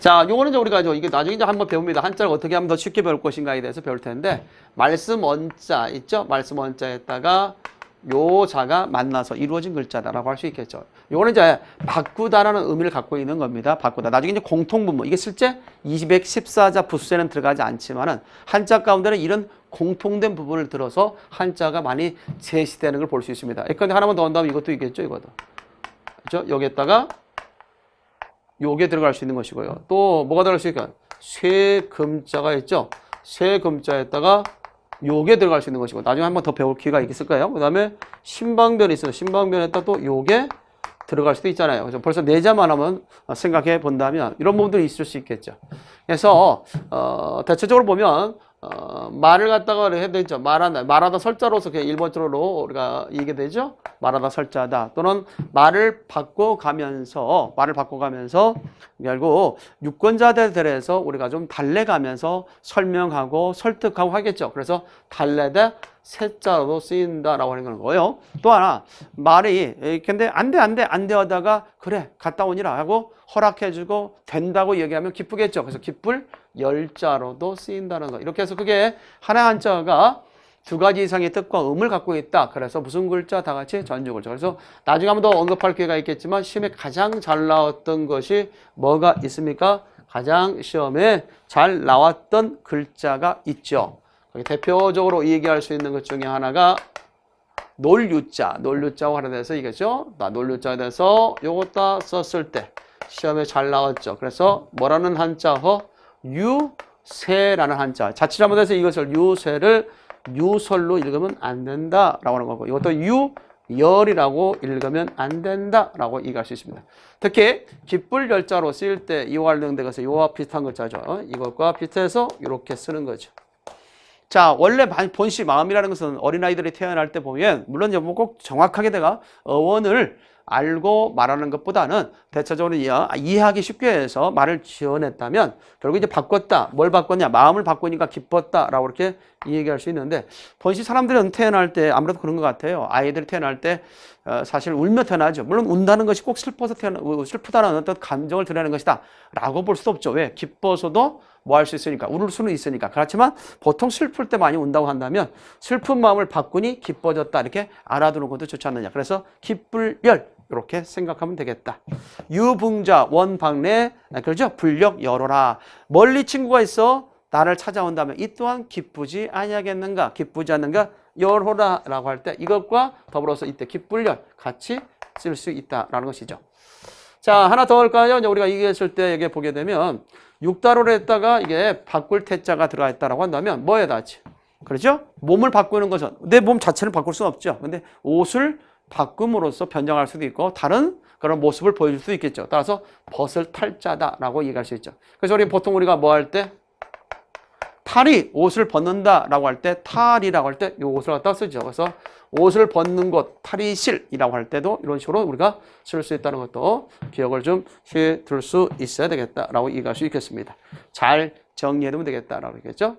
자, 요거는 이제 우리가 이게 나중에 이제 한번 배웁니다. 한자를 어떻게 하면 더 쉽게 배울 것인가에 대해서 배울 텐데, 말씀 원자 있죠? 말씀 원자에다가 요 자가 만나서 이루어진 글자다라고 할 수 있겠죠. 요거는 이제 바꾸다라는 의미를 갖고 있는 겁니다. 바꾸다. 나중에 이제 공통분모. 이게 실제 214자 부수세는 들어가지 않지만은 한자 가운데는 이런 공통된 부분을 들어서 한자가 많이 제시되는 걸 볼 수 있습니다. 그런데 하나만 더 한다면 이것도 있겠죠, 이것도. 그렇죠? 여기에다가 요게 들어갈 수 있는 것이고요. 또 뭐가 들어갈 수 있을까? 쇠금자가 있죠? 쇠금자에다가 요게 들어갈 수 있는 것이고, 나중에 한번 더 배울 기회가 있을 거예요. 그 다음에 신방변이 있어요. 신방변에다 또 요게 들어갈 수도 있잖아요. 그래서 벌써 네 자만 하면 생각해 본다면 이런 부분들이 있을 수 있겠죠. 그래서 대체적으로 보면 말을 갖다가 해야 되죠. 말하다 설자로서 그냥 1번적으로 우리가 얘기가 되죠. 말하다 설자다. 또는 말을 바꿔가면서 결국 유권자들에서 우리가 좀 달래가면서 설명하고 설득하고 하겠죠. 그래서 달래다 세자로도 쓰인다라고 하는 거예요. 또 하나, 말이 근데 안 돼 하다가 그래 갔다 오니라 하고 허락해주고 된다고 얘기하면 기쁘겠죠. 그래서 기쁠 열자로도 쓰인다는 거. 이렇게 해서 그게 하나의 한자가 두 가지 이상의 뜻과 의미를 갖고 있다. 그래서 무슨 글자 다 같이 전주글자. 그래서 나중에 한번 더 언급할 기회가 있겠지만 시험에 가장 잘 나왔던 것이 뭐가 있습니까? 가장 시험에 잘 나왔던 글자가 있죠. 대표적으로 얘기할 수 있는 것 중에 하나가 논류자고 하나 돼서 이거죠. 논류자에 대해서 요거 썼을 때 시험에 잘 나왔죠. 그래서 뭐라는 한자허? 유세라는 한자. 자칫 잘못해서 이것을 유세를 유설로 읽으면 안 된다라고 하는 거고, 이것도 유열이라고 읽으면 안 된다라고 얘기할 수 있습니다. 특히 기쁠 열자로 쓰일 때 이와 관련된 것은 이와 비슷한 글자죠. 이것과 비슷해서 이렇게 쓰는 거죠. 자, 원래 본시 마음이라는 것은 어린아이들이 태어날 때 보면, 물론 이제 꼭 정확하게 내가 어원을 알고 말하는 것보다는 대체적으로 이해하기 쉽게 해서 말을 지어냈다면 결국 이제 바꿨다. 뭘 바꿨냐? 마음을 바꾸니까 기뻤다라고 이렇게 얘기할 수 있는데, 본시 사람들은 태어날 때 아무래도 그런 것 같아요. 아이들이 태어날 때 사실 울며 태어나죠. 물론 운다는 것이 꼭 슬프다는 어떤 감정을 드러내는 것이다 라고 볼 수도 없죠. 왜? 기뻐서도 뭐 할 수 있으니까, 울을 수는 있으니까. 그렇지만 보통 슬플 때 많이 운다고 한다면 슬픈 마음을 바꾸니 기뻐졌다 이렇게 알아두는 것도 좋지 않느냐. 그래서 기쁠 열 이렇게 생각하면 되겠다. 유붕자 원방래, 그렇죠? 불력 열어라. 멀리 친구가 있어 나를 찾아온다면 이 또한 기쁘지 아니하겠는가? 기쁘지 않는가? 열호라 라고 할 때 이것과 더불어서 이때 기쁠 열 같이 쓸 수 있다라는 것이죠. 자, 하나 더 할까요? 이제 우리가 얘기했을 때 여기 보게 되면 육다로를 했다가 이게 바꿀 태자가 들어가 있다라고 한다면 뭐에 닿지? 그렇죠? 몸을 바꾸는 것은 내 몸 자체를 바꿀 수는 없죠. 근데 옷을 바꿈으로써 변장할 수도 있고 다른 그런 모습을 보여줄 수도 있겠죠. 따라서 벗을 탈자다라고 얘기할 수 있죠. 그래서 보통 우리가 뭐 할 때 탈이 옷을 벗는다라고 할 때 탈이라고 할 때 이 옷을 갖다 쓰죠. 그래서 옷을 벗는 곳 탈의실이라고 할 때도 이런 식으로 우리가 쓸 수 있다는 것도 기억을 좀 해둘 수 있어야 되겠다라고 얘기할 수 있겠습니다. 잘 정리해두면 되겠다라고 얘기했죠.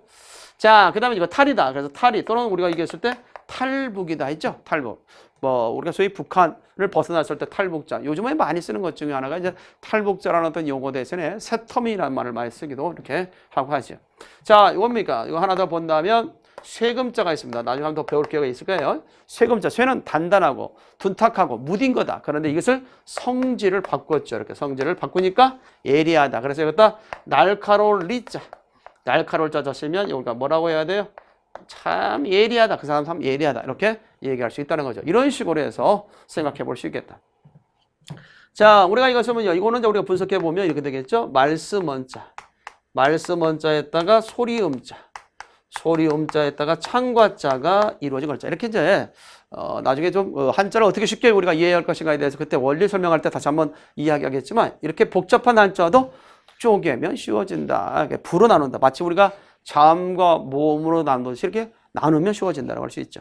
자, 그 다음에 이거 탈이다. 그래서 탈이 또는 우리가 얘기했을 때 탈북이다 했죠. 탈북. 뭐 우리가 소위 북한을 벗어났을 때 탈북자. 요즘에 많이 쓰는 것 중에 하나가 이제 탈북자라는 어떤 용어 대신에 새터미라는 말을 많이 쓰기도 이렇게 하고 하죠. 자, 이겁니까? 이거 하나 더 본다면 쇠금자가 있습니다. 나중에 한번 더 배울 기회가 있을 거예요. 쇠금자. 쇠는 단단하고 둔탁하고 무딘 거다. 그런데 이것을 성질을 바꿨죠. 이렇게 성질을 바꾸니까 예리하다. 그래서 여기다 날카로울 리자. 날카로울 자 쓰면 여기가 뭐라고 해야 돼요? 참 예리하다. 그 사람 참 예리하다. 이렇게 얘기할 수 있다는 거죠. 이런 식으로 해서 생각해 볼 수 있겠다. 자, 우리가 이거 쓰면요. 이거는 우리가 분석해 보면 이렇게 되겠죠. 말씀 원자. 말씀 원자에다가 소리음자. 소리음자에다가 창과자가 이루어진 글자. 이렇게 이제 나중에 좀 한자를 어떻게 쉽게 우리가 이해할 것인가에 대해서 그때 원리 설명할 때 다시 한번 이야기하겠지만, 이렇게 복잡한 한자도 쪼개면 쉬워진다. 이렇게 부로 나눈다. 마치 우리가 자음과 모음으로 나누듯이 이렇게 나누면 쉬워진다라고 할 수 있죠.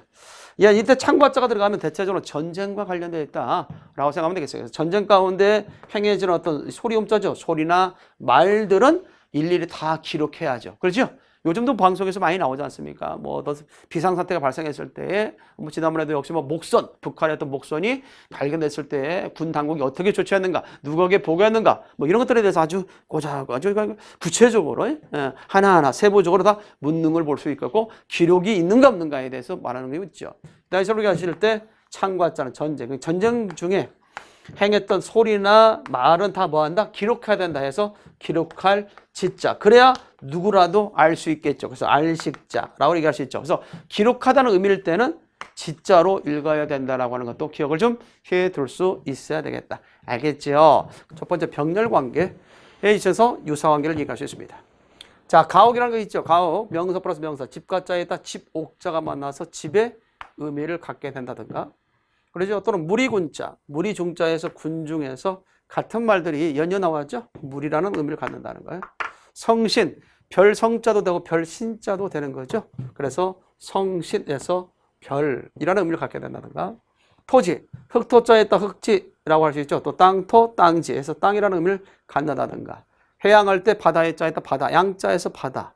야, 이때 창과자가 들어가면 대체적으로 전쟁과 관련되어 있다라고 생각하면 되겠어요. 그래서 전쟁 가운데 행해지는 어떤 소리음자죠. 소리나 말들은 일일이 다 기록해야죠. 그렇죠? 요즘도 방송에서 많이 나오지 않습니까? 뭐 비상사태가 발생했을 때, 뭐 지난번에도 역시 뭐 목선, 북한의 어떤 목선이 발견됐을 때 군 당국이 어떻게 조치했는가, 누구에게 보고했는가, 뭐 이런 것들에 대해서 아주 구체적으로 하나하나 세부적으로 다 묻는 걸 볼 수 있고 기록이 있는가 없는가에 대해서 말하는 게 있죠. 다시 우리가 하실 때 참고하자는 전쟁 중에 행했던 소리나 말은 다 뭐한다? 기록해야 된다 해서 기록할 지자. 그래야 누구라도 알 수 있겠죠. 그래서 알식자라고 얘기할 수 있죠. 그래서 기록하다는 의미일 때는 지자로 읽어야 된다라고 하는 것도 기억을 좀 해둘 수 있어야 되겠다. 알겠죠? 첫 번째 병렬관계에 있어서 유사관계를 얘기할 수 있습니다. 자, 가옥이라는 거 있죠. 가옥, 명사 플러스 명사, 집과 자에다 집옥자가 만나서 집의 의미를 갖게 된다든가, 그러죠. 또는 무리군자, 무리중자에서 군중에서 같은 말들이 연이어 나왔죠. 무리라는 의미를 갖는다는 거예요. 성신, 별성자도 되고 별신자도 되는 거죠. 그래서 성신에서 별이라는 의미를 갖게 된다든가, 토지, 흑토자에다 흑지라고 할 수 있죠. 또 땅토, 땅지에서 땅이라는 의미를 갖는다든가, 해양할 때 바다의 자에다 바다, 양자에서 바다,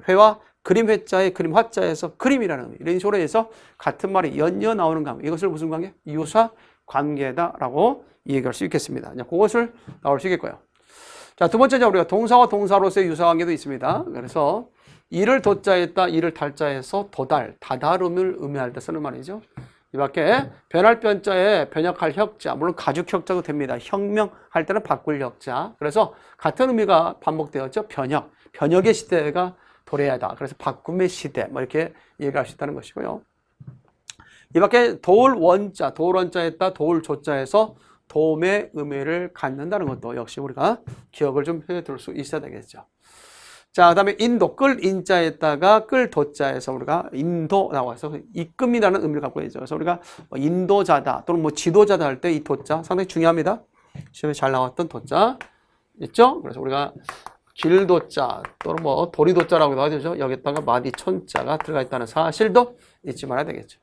회와 그림 회자의 그림 화자에서 그림이라는 의미, 이런 식으로 해서 같은 말이 연이어 나오는 관계, 이것을 무슨 관계? 유사 관계다라고 얘기할 수 있겠습니다. 그것을 나올 수 있겠고요. 자, 두 번째, 우리가 동사와 동사로서의 유사 관계도 있습니다. 그래서 이를 도자에다 이를 달자에서 도달, 다다름을 의미할 때 쓰는 말이죠. 이 밖에 변할 변자에 변역할 혁자, 물론 가죽 혁자도 됩니다. 혁명할 때는 바꿀 혁자. 그래서 같은 의미가 반복되었죠. 변역, 변역의 시대가 도래하다. 그래서 바꿈의 시대, 뭐 이렇게 얘기할 수 있다는 것이고요. 이 밖에 도울 원자, 도울 원자에다 도울 조자에서 도움의 의미를 갖는다는 것도 역시 우리가 기억을 좀 해둘 수 있어야 되겠죠. 자, 그 다음에 인도, 끌 인자에다가 끌 도자에서 우리가 인도 나와서 이끔이라는 의미를 갖고 있죠. 그래서 우리가 인도자다 또는 뭐 지도자다 할 때 이 도자 상당히 중요합니다. 시험에 잘 나왔던 도자 있죠? 그래서 우리가 길도자 또는 뭐 도리도자라고도 하죠. 여기다가 마디촌자가 들어가 있다는 사실도 잊지 말아야 되겠죠.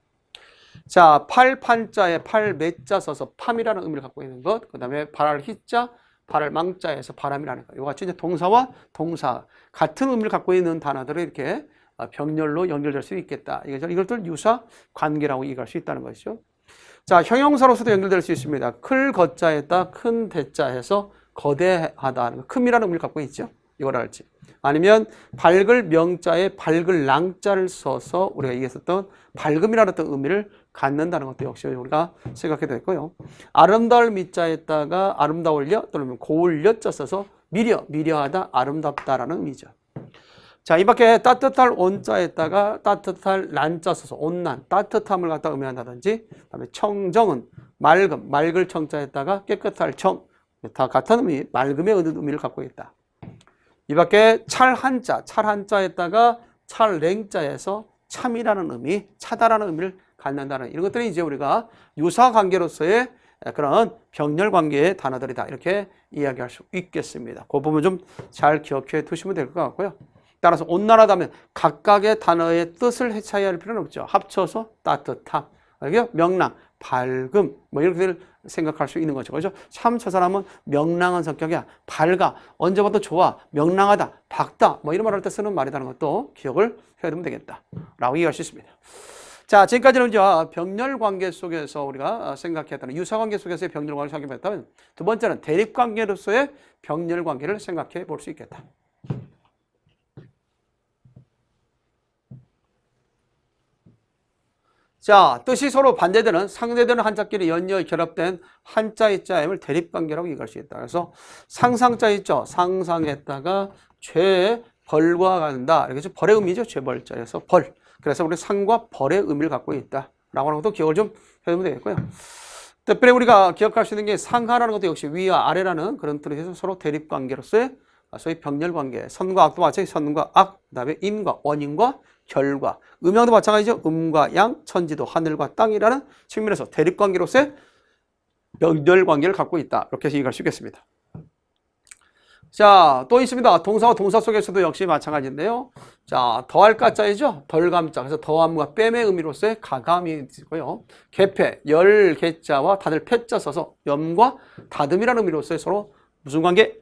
자, 팔판자에 팔매자 써서 팜이라는 의미를 갖고 있는 것, 그 다음에 발할 희자, 발할 망자에서 바람이라는 것, 이와 같이 이제 동사와 동사 같은 의미를 갖고 있는 단어들을 이렇게 병렬로 연결될 수 있겠다. 이것들 유사 관계라고 얘기할 수 있다는 것이죠. 자, 형용사로서도 연결될 수 있습니다. 클 거자에다 큰 대자에서 거대하다, 큼이라는 의미를 갖고 있죠. 이걸 알지. 아니면 밝을 명자에 밝을 랑자를 써서 우리가 얘기했었던 밝음이라는 어떤 의미를 갖는다는 것도 역시 우리가 생각해야 되고요. 아름다울 미자에다가 아름다울려 또는 고울려자 써서 미려하다, 아름답다라는 의미죠. 자, 이 밖에 따뜻할 온자에다가 따뜻할 란자 써서 온난, 따뜻함을 갖다 의미한다든지, 그다음에 청정은 맑을 청자에다가 깨끗할 청, 다 같은 의미, 맑음의 의미를 갖고 있다. 이 밖에 찰한자에다가 찰랭자에서 참이라는 의미, 차다라는 의미를 갖는다는, 이런 것들이 이제 우리가 유사 관계로서의 그런 병렬 관계의 단어들이다, 이렇게 이야기할 수 있겠습니다. 그 부분 좀 잘 기억해 두시면 될 것 같고요. 따라서 온난하다면 각각의 단어의 뜻을 차이할 필요는 없죠. 합쳐서 따뜻함, 명랑, 밝음, 뭐 이렇게 생각할 수 있는 거죠. 그렇죠? 참 저 사람은 명랑한 성격이야, 밝아, 언제 봐도 좋아, 명랑하다, 밝다, 뭐 이런 말 할 때 쓰는 말이라는 것도 기억을 해두면 되겠다 라고 얘기할 수 있습니다. 자, 지금까지는 이제 병렬 관계 속에서 우리가 생각했다는 유사 관계 속에서의 병렬 관계를 생각했다면, 두 번째는 대립 관계로서의 병렬 관계를 생각해 볼 수 있겠다. 자, 뜻이 서로 반대되는, 상대되는 한자끼리 연이어 결합된 한자의 자임을 대립관계라고 얘기할 수 있다. 그래서 상상자 있죠. 상상했다가 죄, 벌과 같다. 이렇게 벌의 의미죠. 죄벌자에서 벌. 그래서 우리 상과 벌의 의미를 갖고 있다 라고 하는 것도 기억을 좀 해두면 되겠고요. 특별히 우리가 기억할 수 있는 게 상하라는 것도 역시 위와 아래라는 그런 뜻에서 서로 대립관계로서의 소위 병렬관계, 선과 악도 마찬가지, 선과 악, 그 다음에 인과 원인과 결과, 음양도 마찬가지죠. 음과 양, 천지도 하늘과 땅이라는 측면에서 대립관계로서의 병렬관계를 갖고 있다, 이렇게 얘기할 수 있겠습니다. 자, 또 있습니다. 동사와 동사 속에서도 역시 마찬가지인데요. 자, 더할 가자이죠. 덜감자. 그래서 더함과 뺨의 의미로서의 가감이 있고요. 개패, 열 개자와 다들 패자 써서 염과 다듬이라는 의미로서의 서로 무슨 관계?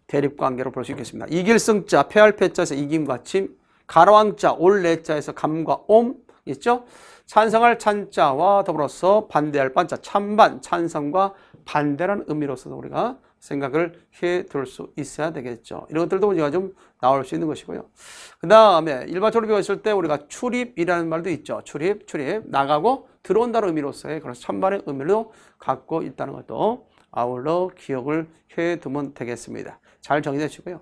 대립관계로 볼 수 있겠습니다. 이길승자, 패할 패자에서 이김과 침, 가로왕자 올레자에서 감과 옴 있죠? 찬성할 찬자와 더불어서 반대할 반자 찬반 찬성과 반대라는 의미로서도 우리가 생각을 해둘 수 있어야 되겠죠. 이런 것들도 우리가 좀 나올 수 있는 것이고요. 그 다음에 일반적으로 배웠을 때 우리가 출입이라는 말도 있죠. 출입 나가고 들어온다는 의미로서의 그런 찬반의 의미로 갖고 있다는 것도 아울러 기억을 해두면 되겠습니다. 잘 정리해 주시고요.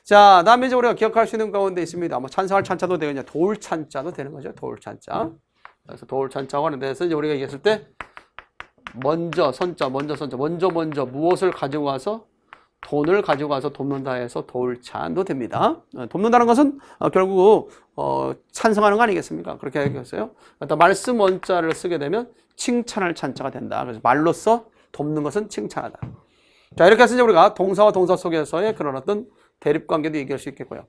자, 다음에 이제 우리가 기억할 수 있는 가운데 있습니다. 뭐 찬성할 찬자도 되겠냐, 도울 찬자도 되는 거죠. 도울 찬자. 그래서 도울 찬자고 하는 데서 이제 우리가 얘기했을 때 먼저 무엇을 가지고 와서 돈을 가지고 와서 돕는다 해서 도울찬도 됩니다. 돕는다는 것은 결국 찬성하는 거 아니겠습니까? 그렇게 얘기했어요. 말씀 원자를 쓰게 되면 칭찬할 찬자가 된다. 그래서 말로써 돕는 것은 칭찬하다. 자, 이렇게 해서 이제 우리가 동사와 동사 속에서의 그런 어떤 대립관계도 얘기할 수 있겠고요.